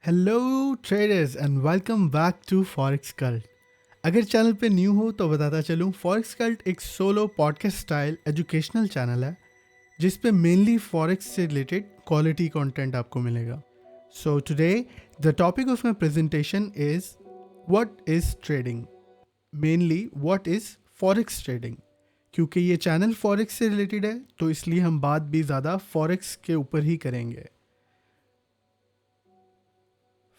Hello traders and welcome back to forex cult. अगर channel पे new हो तो बताता चलूँ, फॉरेक्स कल्ट एक solo podcast style educational channel है जिस पे मेनली फॉरेक्स से रिलेटेड क्वालिटी कंटेंट आपको मिलेगा। So today the topic of my presentation is what is trading, mainly what is forex trading. क्योंकि ये चैनल फॉरेक्स से रिलेटेड है तो इसलिए हम बात भी ज़्यादा फॉरेक्स के ऊपर ही करेंगे।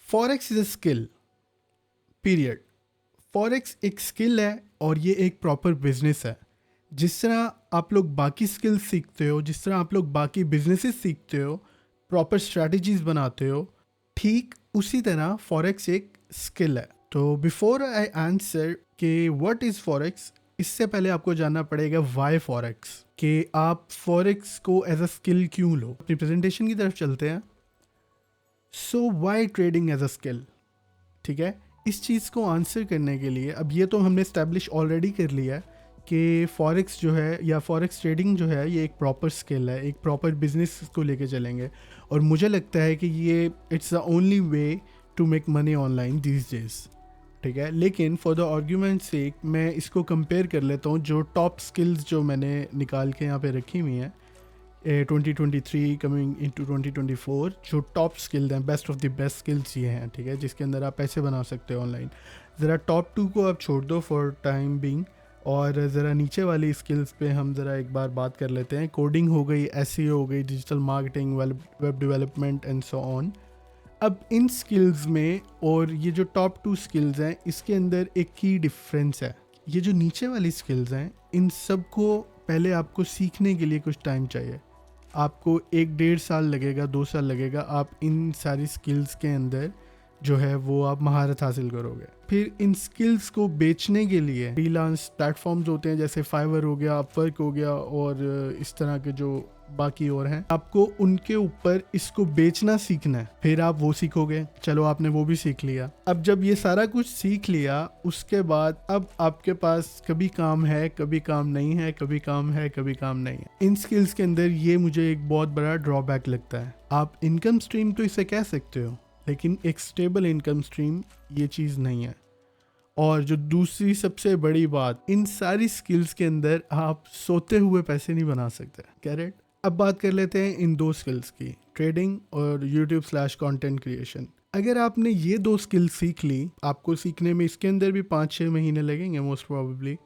Forex is a skill, period. Forex एक स्किल है और ये एक प्रॉपर बिजनेस है। जिस तरह आप लोग बाकी स्किल्स सीखते हो, जिस तरह आप लोग बाकी बिजनेसेस सीखते हो, प्रॉपर स्ट्रैटेजीज बनाते हो, ठीक उसी तरह फॉरेक्स एक स्किल है। तो बिफोर आई आंसर कि व्हाट इज़ फॉरेक्स, इससे पहले आपको जानना पड़ेगा वाई फॉरेक्स, कि आप फॉरेक्स को एज अ स्किल क्यों लो। अपनी प्रेजेंटेशन की तरफ चलते हैं। So why trading as a skill, ठीक है। इस चीज़ को आंसर करने के लिए अब ये तो हमने इस्टेब्लिश ऑलरेडी कर लिया है कि फॉरेक्स जो है या फॉरेक्स ट्रेडिंग जो है ये एक प्रॉपर स्किल है, एक प्रॉपर बिजनेस को लेके चलेंगे। और मुझे लगता है कि ये it's the only way to make money online these days, ठीक है। लेकिन फॉर द आर्ग्यूमेंट सेक मैं इसको कंपेयर कर लेता हूँ जो टॉप स्किल्स जो मैंने निकाल के यहाँ पे रखी हुई हैं 2023 कमिंग इनटू 2024, जो टॉप स्किल्स हैं, best of the best skills ये हैं, ठीक है, जिसके अंदर आप पैसे बना सकते हो ऑनलाइन। ज़रा टॉप 2 को आप छोड़ दो फॉर टाइम बिंग, और ज़रा नीचे वाली स्किल्स पे हम ज़रा एक बार बात कर लेते हैं। कोडिंग हो गई, एसईओ हो गई, digital marketing, web development and so on. अब इन स्किल्स में और ये जो टॉप 2 स्किल्स हैं इसके अंदर एक की डिफरेंस है। ये जो नीचे वाली स्किल्स हैं इन सब को पहले आपको सीखने के लिए कुछ टाइम चाहिए। आपको 1-1.5 साल लगेगा, 2 साल लगेगा, आप इन सारी स्किल्स के अंदर जो है वो आप महारत हासिल करोगे। फिर इन स्किल्स को बेचने के लिए फ्रीलांस प्लेटफॉर्म्स होते हैं, जैसे फाइवर हो गया, अपवर्क हो गया, और इस तरह के जो बाकी और हैं, आपको उनके ऊपर इसको बेचना सीखना है। फिर आप वो सीखोगे, चलो आपने वो भी सीख लिया। अब जब ये सारा कुछ सीख लिया उसके बाद अब आपके पास कभी काम है, कभी काम नहीं है, कभी काम है, कभी काम नहीं है। इन स्किल्स के अंदर ये मुझे एक बहुत बड़ा ड्रॉबैक लगता है। आप इनकम स्ट्रीम तो इसे कह सकते हो, लेकिन एक स्टेबल इनकम स्ट्रीम ये चीज़ नहीं है। और जो दूसरी सबसे बड़ी बात, इन सारी स्किल्स के अंदर आप सोते हुए पैसे नहीं बना सकते, करेक्ट। अब बात कर लेते हैं इन 2 स्किल्स की, ट्रेडिंग और YouTube/कंटेंट क्रिएशन। अगर आपने ये 2 स्किल्स सीख ली, आपको सीखने में इसके अंदर भी 5-6 महीने लगेंगे मोस्ट प्रोबेबली।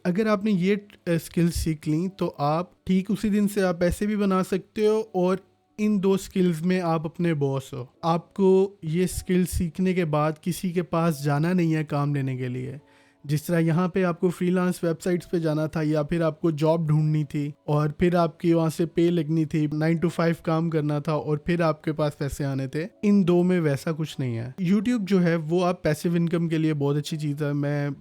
अगर आपने ये स्किल्स सीख ली तो आप ठीक उसी दिन से आप पैसे भी बना सकते हो, और इन 2 स्किल्स में आप अपने बॉस हो। आपको ये स्किल सीखने के बाद किसी के पास जाना नहीं है काम लेने के लिए। जिस तरह यहाँ पे आपको फ्रीलांस वेबसाइट्स पे जाना था, या फिर आपको जॉब ढूंढनी थी और फिर आपकी वहाँ से पे लगनी थी, 9 to 5 काम करना था और फिर आपके पास पैसे आने थे। इन 2 में वैसा कुछ नहीं है। यूट्यूब जो है वो आप पैसिव इनकम के लिए बहुत अच्छी चीज़ है। मैं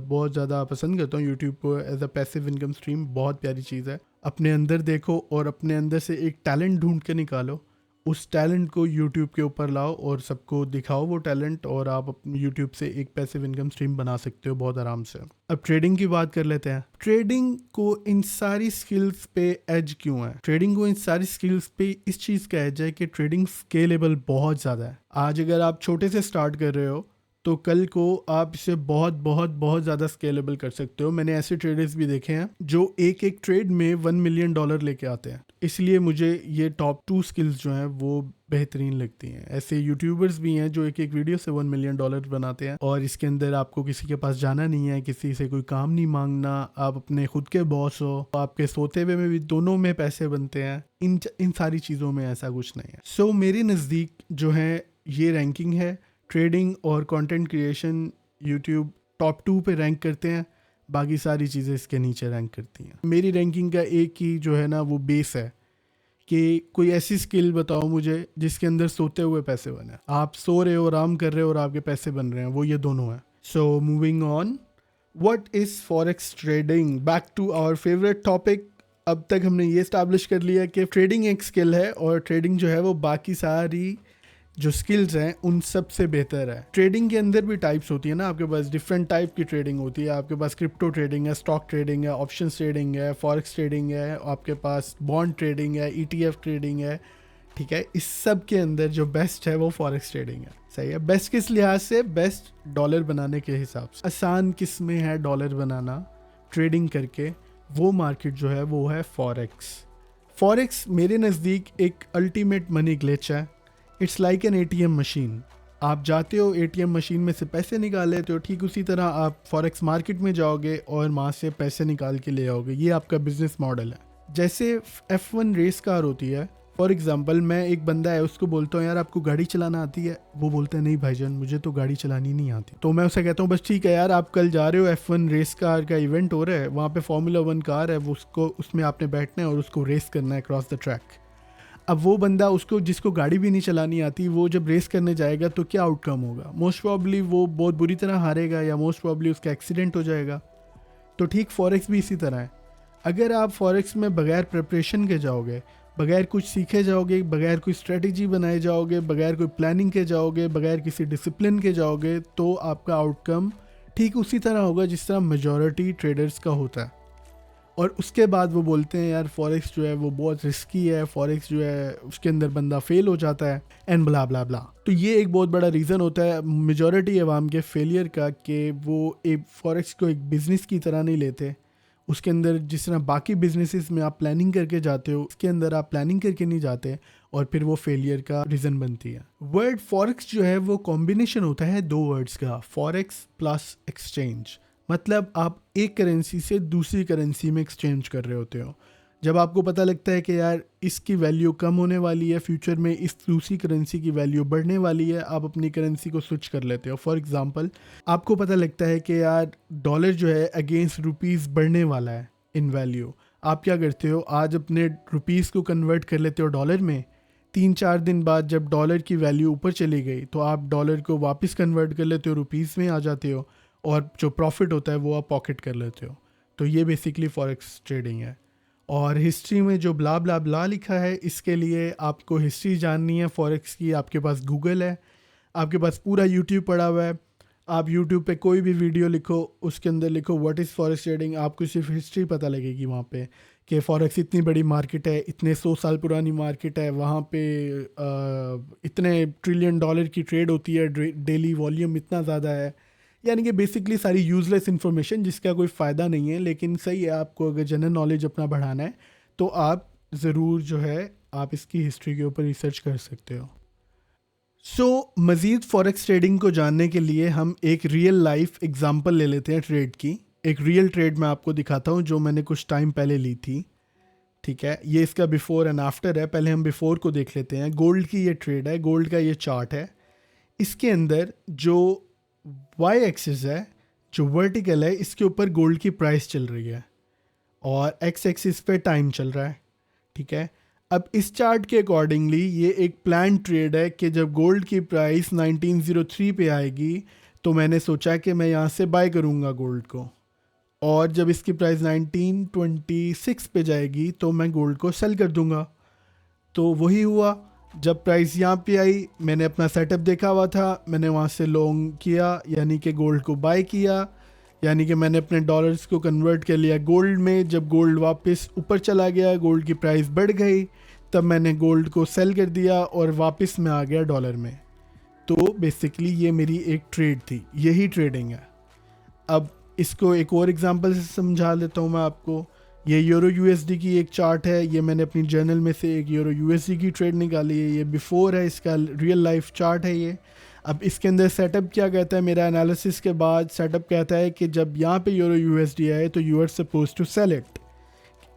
बहुत ज़्यादा पसंद करता हूँ यूट्यूब को as a passive income stream. बहुत प्यारी चीज़ है। अपने अंदर देखो और अपने अंदर से एक टैलेंट ढूंढ के निकालो, उस टैलेंट को YouTube के ऊपर लाओ और सबको दिखाओ वो टैलेंट, और आप अपने YouTube से एक पैसिव इनकम स्ट्रीम बना सकते हो बहुत आराम से। अब ट्रेडिंग की बात कर लेते हैं। ट्रेडिंग को इन सारी स्किल्स पे एज क्यों है? ट्रेडिंग को इन सारी स्किल्स पे इस चीज़ का एज है कि ट्रेडिंग स्केलेबल बहुत ज़्यादा है। आज अगर आप छोटे से स्टार्ट कर रहे हो तो कल को आप इसे बहुत बहुत बहुत ज़्यादा स्केलेबल कर सकते हो। मैंने ऐसे ट्रेडर्स भी देखे हैं जो एक एक ट्रेड में $1 मिलियन लेके आते हैं। इसलिए मुझे ये टॉप 2 स्किल्स जो हैं वो बेहतरीन लगती हैं। ऐसे यूट्यूबर्स भी हैं जो एक एक वीडियो से $1 मिलियन बनाते हैं, और इसके अंदर आपको किसी के पास जाना नहीं है, किसी से कोई काम नहीं मांगना, आप अपने खुद के बॉस हो, आपके सोते हुए में भी दोनों में पैसे बनते हैं। इन सारी चीज़ों में ऐसा कुछ नहीं है। सो मेरे नज़दीक जो है ये रैंकिंग है, ट्रेडिंग और कंटेंट क्रिएशन यूट्यूब टॉप 2 पे रैंक करते हैं, बाकी सारी चीज़ें इसके नीचे रैंक करती हैं। मेरी रैंकिंग का एक ही जो है ना वो बेस है कि कोई ऐसी स्किल बताओ मुझे जिसके अंदर सोते हुए पैसे बने। आप सो रहे हो, आराम कर रहे हो और आपके पैसे बन रहे हैं, वो ये दोनों हैं। So moving on, what is forex trading? Back to our favourite topic. अब तक हमने ये इस्टेब्लिश कर लिया कि ट्रेडिंग एक स्किल है, और ट्रेडिंग जो है वो बाकी सारी जो स्किल्स हैं उन सब से बेहतर है। ट्रेडिंग के अंदर भी टाइप्स होती है ना, आपके पास डिफरेंट टाइप की ट्रेडिंग होती है। आपके पास क्रिप्टो ट्रेडिंग है, स्टॉक ट्रेडिंग है, ऑप्शंस ट्रेडिंग है, फॉरेक्स ट्रेडिंग है, आपके पास बॉन्ड ट्रेडिंग है, ETF ट्रेडिंग है, ठीक है, इस सब के अंदर जो बेस्ट है वो फॉरेक्स ट्रेडिंग है। सही है, बेस्ट किस लिहाज से? बेस्ट डॉलर बनाने के हिसाब से। आसान किस में है डॉलर बनाना ट्रेडिंग करके, वो मार्केट जो है वो है फॉरेक्स। फॉरेक्स मेरे नज़दीक एक अल्टीमेट मनी ग्लिच है। It's like an ATM machine. आप जाते हो एटीएम मशीन में से पैसे निकाल लेते हो, ठीक उसी तरह आप फॉरेक्स मार्केट में जाओगे और वहाँ से पैसे निकाल के ले आओगे। ये आपका बिजनेस मॉडल है। जैसे F1 रेस कार होती है, फॉर एग्जांपल मैं एक बंदा है उसको बोलता हूँ यार आपको गाड़ी चलाना आती है? वो बोलता है नहीं भाईजान मुझे तो गाड़ी चलानी नहीं आती। तो मैं उसे कहता हूँ बस ठीक है यार, आप कल जा रहे हो F1 रेस कार का इवेंट हो रहा है, वहाँ पे फार्मूला 1 कार है, वो उसको उसमें आपने बैठना है और उसको रेस करना है क्रॉस द ट्रैक। अब वो बंदा उसको जिसको गाड़ी भी नहीं चलानी आती, वो जब रेस करने जाएगा तो क्या आउटकम होगा? मोस्ट प्रॉब्ली वो बहुत बुरी तरह हारेगा या मोस्ट प्रॉब्ली उसका एक्सीडेंट हो जाएगा। तो ठीक फॉरेक्स भी इसी तरह है। अगर आप फॉरेक्स में बगैर प्रिपरेशन के जाओगे, बगैर कुछ सीखे जाओगे, बगैर कोई स्ट्रेटजी बनाए जाओगे, बगैर कोई प्लानिंग के जाओगे, बगैर किसी डिसिप्लिन के जाओगे, तो आपका आउटकम ठीक उसी तरह होगा जिस तरह मेजॉरिटी ट्रेडर्स का होता है। और उसके बाद वो बोलते हैं यार फॉरेक्स जो है वो बहुत रिस्की है, फॉरेक्स जो है उसके अंदर बंदा फेल हो जाता है एंड ब्ला ब्ला ब्ला। तो ये एक बहुत बड़ा रीज़न होता है मेजॉरिटी अवाम के फेलियर का कि वो एक फॉरेक्स को एक बिज़नेस की तरह नहीं लेते। उसके अंदर जिस तरह बाकी बिजनेसेस में आप प्लानिंग करके जाते हो, उसके अंदर आप प्लानिंग करके नहीं जाते और फिर वो फेलियर का रीज़न बनती है। वर्ड फॉरेक्स जो है वो कॉम्बिनेशन होता है दो वर्ड्स का, फॉरेक्स प्लस एक्सचेंज। मतलब आप एक करेंसी से दूसरी करेंसी में एक्सचेंज कर रहे होते हो। जब आपको पता लगता है कि यार इसकी वैल्यू कम होने वाली है, फ्यूचर में इस दूसरी करेंसी की वैल्यू बढ़ने वाली है, आप अपनी करेंसी को स्विच कर लेते हो। फॉर एग्जांपल आपको पता लगता है कि यार डॉलर जो है अगेंस्ट रुपीज़ बढ़ने वाला है इन वैल्यू। आप क्या करते हो, आज अपने रुपीज़ को कन्वर्ट कर लेते हो डॉलर में। 3-4 दिन बाद जब डॉलर की वैल्यू ऊपर चली गई तो आप डॉलर को वापस कन्वर्ट कर लेते हो, रुपीज़ में आ जाते हो और जो प्रॉफिट होता है वो आप पॉकेट कर लेते हो। तो ये बेसिकली फॉरेक्स ट्रेडिंग है। और हिस्ट्री में जो ब्ला ब्ला ब्ला लिखा है, इसके लिए आपको हिस्ट्री जाननी है फॉरेक्स की, आपके पास गूगल है, आपके पास पूरा यूट्यूब पड़ा हुआ है। आप यूट्यूब पे कोई भी वीडियो लिखो, उसके अंदर लिखो व्हाट इज़ फॉरेक्स ट्रेडिंग, आपको सिर्फ हिस्ट्री पता लगेगी वहाँ पे कि फॉरेक्स इतनी बड़ी मार्केट है, इतने 100 साल पुरानी मार्केट है, वहाँ पे इतने ट्रिलियन डॉलर की ट्रेड होती है, डेली वॉल्यूम इतना ज़्यादा है। यानी कि बेसिकली सारी यूज़लेस इन्फॉर्मेशन जिसका कोई फ़ायदा नहीं है, लेकिन सही है आपको अगर जनरल नॉलेज अपना बढ़ाना है तो आप ज़रूर जो है आप इसकी हिस्ट्री के ऊपर रिसर्च कर सकते हो। मज़ीद फॉरेक्स ट्रेडिंग को जानने के लिए हम एक रियल लाइफ एग्जांपल ले लेते हैं ट्रेड की। एक रियल ट्रेड मैं आपको दिखाता हूँ जो मैंने कुछ टाइम पहले ली थी। ठीक है, ये इसका बिफ़ोर एंड आफ्टर है। पहले हम बिफ़ोर को देख लेते हैं। गोल्ड की ये ट्रेड है, गोल्ड का ये चार्ट है। इसके अंदर जो वाई एक्सिस है, जो वर्टिकल है, इसके ऊपर गोल्ड की प्राइस चल रही है और एक्स एक्सिस पे टाइम चल रहा है। ठीक है, अब इस चार्ट के अकॉर्डिंगली ये एक प्लान ट्रेड है कि जब गोल्ड की प्राइस 1903 पे आएगी तो मैंने सोचा कि मैं यहाँ से बाय करूँगा गोल्ड को, और जब इसकी प्राइस 1926 पे जाएगी तो मैं गोल्ड को सेल कर दूँगा। तो वही हुआ, जब प्राइस यहाँ पे आई मैंने अपना सेटअप देखा हुआ था, मैंने वहाँ से लॉन्ग किया यानी कि गोल्ड को बाय किया, यानी कि मैंने अपने डॉलर्स को कन्वर्ट कर लिया गोल्ड में। जब गोल्ड वापस ऊपर चला गया, गोल्ड की प्राइस बढ़ गई, तब मैंने गोल्ड को सेल कर दिया और वापस मैं आ गया डॉलर में। तो बेसिकली ये मेरी एक ट्रेड थी, यही ट्रेडिंग है। अब इसको एक और एग्जांपल से समझा देता हूँ मैं आपको। ये यूरो यूएसडी की एक चार्ट है, ये मैंने अपनी जर्नल में से एक यूरो यूएसडी की ट्रेड निकाली है। ये बिफोर है, इसका रियल लाइफ चार्ट है ये। अब इसके अंदर सेटअप क्या कहता है, मेरा एनालिसिस के बाद सेटअप कहता है कि जब यहाँ पे यूरो यूएसडी आए तो you are suppose to sell it.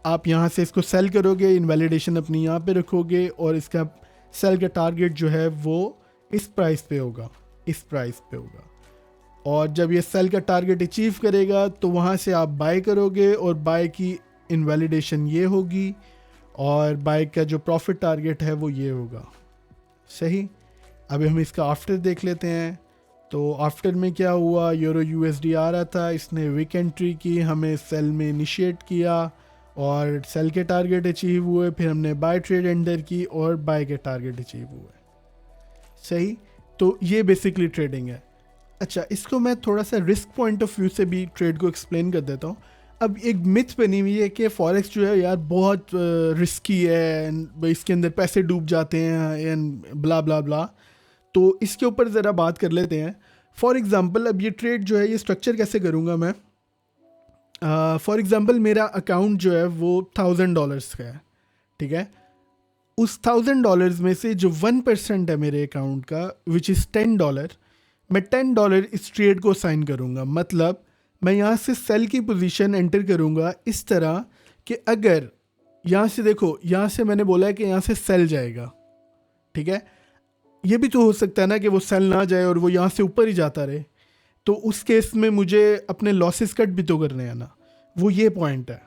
आप यहाँ से इसको सेल करोगे, इनवैलिडेशन अपनी यहाँ पे रखोगे और इसका सेल का टारगेट जो है वो इस प्राइस पे होगा, इस प्राइस पे होगा। और जब ये सेल का टारगेट अचीव करेगा तो वहाँ से आप बाय करोगे और बाय की इनवैलिडेशन ये होगी और बाय का जो प्रॉफिट टारगेट है वो ये होगा। सही, अभी हम इसका आफ्टर देख लेते हैं। तो आफ्टर में क्या हुआ, यूरो यूएसडी आ रहा था, इसने वीक एंट्री की, हमें सेल में इनिशिएट किया और सेल के टारगेट अचीव हुए, फिर हमने बाय ट्रेड एंटर की और बाय के टारगेट अचीव हुए। सही, तो ये बेसिकली ट्रेडिंग है। अच्छा, इसको मैं थोड़ा सा रिस्क पॉइंट ऑफ व्यू से भी ट्रेड को एक्सप्लेन कर देता हूँ। अब एक मिथ बनी हुई है कि फॉरेक्स जो है यार बहुत रिस्की है and इसके अंदर पैसे डूब जाते हैं एंड ब्ला ब्ला ब्ला। तो इसके ऊपर ज़रा बात कर लेते हैं। फॉर एग्ज़ाम्पल अब ये ट्रेड जो है ये स्ट्रक्चर कैसे करूँगा मैं। फॉर एग्ज़ाम्पल मेरा अकाउंट जो है वो $1000 का है, ठीक है। उस $1000 में से जो 1% है मेरे अकाउंट का विच इज़ $10, मैं $10 इस ट्रेड को साइन करूँगा। मतलब मैं यहाँ से सेल की पोजीशन एंटर करूँगा इस तरह कि अगर यहाँ से देखो, यहाँ से मैंने बोला है कि यहाँ से सेल जाएगा, ठीक है। ये भी तो हो सकता है ना कि वो सेल ना जाए और वो यहाँ से ऊपर ही जाता रहे, तो उस केस में मुझे अपने लॉसेस कट भी तो करने हैं ना। वो ये पॉइंट है।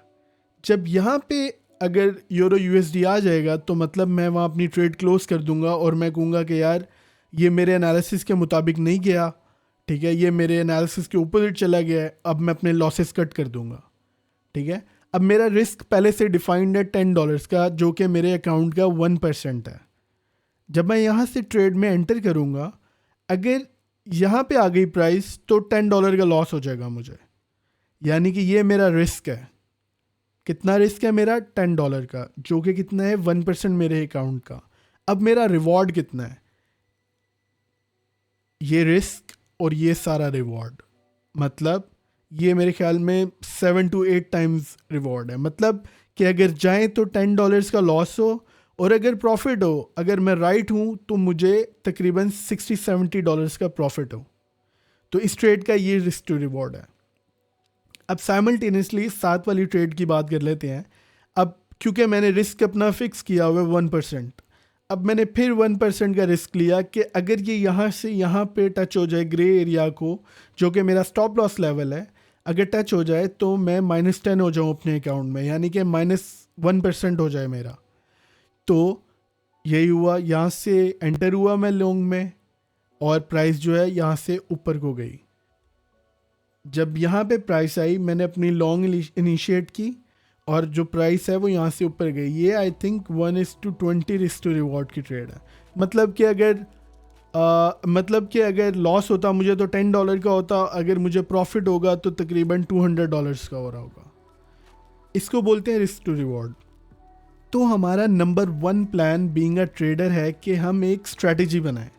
जब यहाँ पे अगर यूरो यूएसडी आ जाएगा तो मतलब मैं वहाँ अपनी ट्रेड क्लोज कर दूंगा और मैं कहूँगा कि यार ये मेरे एनालिसिस के मुताबिक नहीं गया, ठीक है, ये मेरे एनालिसिस के ऊपर चला गया है, अब मैं अपने लॉसेस कट कर दूंगा, ठीक है। अब मेरा रिस्क पहले से डिफाइंड है $10 का, जो कि मेरे अकाउंट का 1% है। जब मैं यहाँ से ट्रेड में एंटर करूँगा, अगर यहाँ पे आ गई प्राइस तो $10 का लॉस हो जाएगा मुझे, यानी कि ये मेरा रिस्क है। कितना रिस्क है मेरा? $10 का, जो कि कितना है 1% मेरे अकाउंट का। अब मेरा रिवॉर्ड कितना है? ये रिस्क और ये सारा रिवॉर्ड, मतलब ये मेरे ख्याल में 7 to 8 टाइम्स रिवॉर्ड है। मतलब कि अगर जाएं तो $10 का लॉस हो और अगर प्रॉफिट हो, अगर मैं राइट हूँ तो मुझे तकरीबन $60-70 का प्रॉफिट हो। तो इस ट्रेड का ये रिस्क टू रिवॉर्ड है। अब साइमल्टेनियसली साथ वाली ट्रेड की बात कर लेते हैं। अब क्योंकि मैंने रिस्क अपना फिक्स किया हुआ है 1%, अब मैंने फिर 1% का रिस्क लिया कि अगर ये यहाँ से यहाँ पे टच हो जाए ग्रे एरिया को, जो कि मेरा स्टॉप लॉस लेवल है, अगर टच हो जाए तो मैं -10 हो जाऊँ अपने अकाउंट में, यानी कि -1% हो जाए मेरा। तो यही हुआ, यहाँ से एंटर हुआ मैं लॉन्ग में और प्राइस जो है यहाँ से ऊपर को गई। जब यहाँ पे प्राइस आई मैंने अपनी लॉन्ग इनिशिएट की और जो प्राइस है वो यहाँ से ऊपर गई। ये I think 1:20 risk to reward की ट्रेड है। मतलब कि अगर लॉस होता मुझे तो $10 का होता, अगर मुझे प्रॉफिट होगा तो तकरीबन $200 का हो रहा होगा। इसको बोलते हैं रिस्क टू रिवॉर्ड। तो हमारा number 1 plan being a trader है कि हम एक स्ट्रैटेजी बनाएं।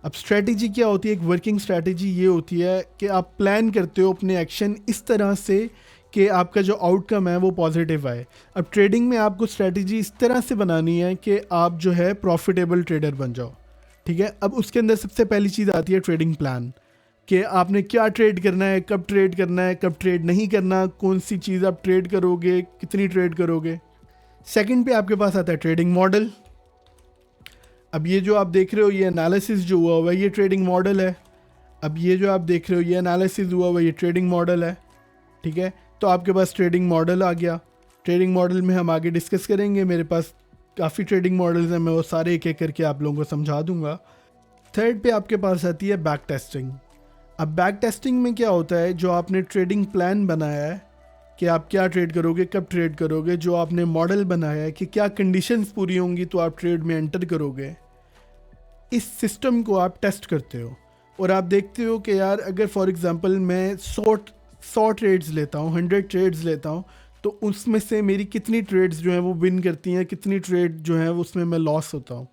अब स्ट्रैटेजी क्या होती है? एक वर्किंग स्ट्रैटेजी ये होती है कि आप प्लान करते हो अपने एक्शन इस तरह से कि आपका जो आउटकम है वो पॉजिटिव आए। अब ट्रेडिंग में आपको स्ट्रैटेजी इस तरह से बनानी है कि आप जो है प्रॉफिटेबल ट्रेडर बन जाओ, ठीक है। अब उसके अंदर सबसे पहली चीज़ आती है ट्रेडिंग प्लान, कि आपने क्या ट्रेड करना है, कब ट्रेड करना है, कब ट्रेड नहीं करना, कौन सी चीज़ आप ट्रेड करोगे, कितनी ट्रेड करोगे। सेकंड पे आपके पास आता है ट्रेडिंग मॉडल। अब ये जो आप देख रहे हो ये एनालिसिस जो हुआ है ये ट्रेडिंग मॉडल है। अब ये जो आप देख रहे हो ये एनालिसिस हुआ है ये ट्रेडिंग मॉडल है, ठीक है। तो आपके पास ट्रेडिंग मॉडल आ गया। ट्रेडिंग मॉडल में हम आगे डिस्कस करेंगे, मेरे पास काफ़ी ट्रेडिंग मॉडल्स हैं, मैं वो सारे एक एक करके आप लोगों को समझा दूंगा। थर्ड पे आपके पास आती है बैक टेस्टिंग। अब बैक टेस्टिंग में क्या होता है, जो आपने ट्रेडिंग प्लान बनाया है कि आप क्या ट्रेड करोगे, कब ट्रेड करोगे, जो आपने मॉडल बनाया है कि क्या कंडीशंस पूरी होंगी तो आप ट्रेड में एंटर करोगे, इस सिस्टम को आप टेस्ट करते हो और आप देखते हो कि यार अगर फॉर एग्जांपल मैं 100 ट्रेड्स लेता हूँ, 100 ट्रेड्स लेता हूँ, तो उसमें से मेरी कितनी ट्रेड्स जो हैं वो विन करती हैं, कितनी ट्रेड जो है उसमें मैं लॉस होता हूँ,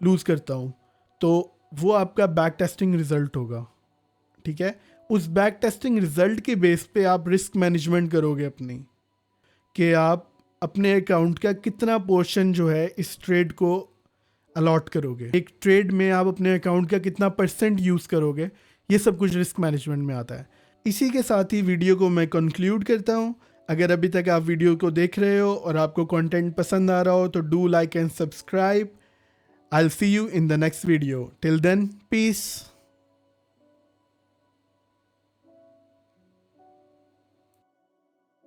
लूज़ करता हूँ। तो वो आपका बैक टेस्टिंग रिज़ल्ट होगा, ठीक है। उस बैक टेस्टिंग रिज़ल्ट के बेस पे आप रिस्क मैनेजमेंट करोगे अपनी, कि आप अपने अकाउंट का कितना पोर्शन जो है इस ट्रेड को अलॉट करोगे, एक ट्रेड में आप अपने अकाउंट का कितना % यूज़ करोगे, ये सब कुछ रिस्क मैनेजमेंट में आता है। इसी के साथ ही वीडियो को मैं कंक्लूड करता हूँ। अगर अभी तक आप वीडियो को देख रहे हो और आपको कंटेंट पसंद आ रहा हो तो do like and subscribe. I will see you in the next video. Till then, piece.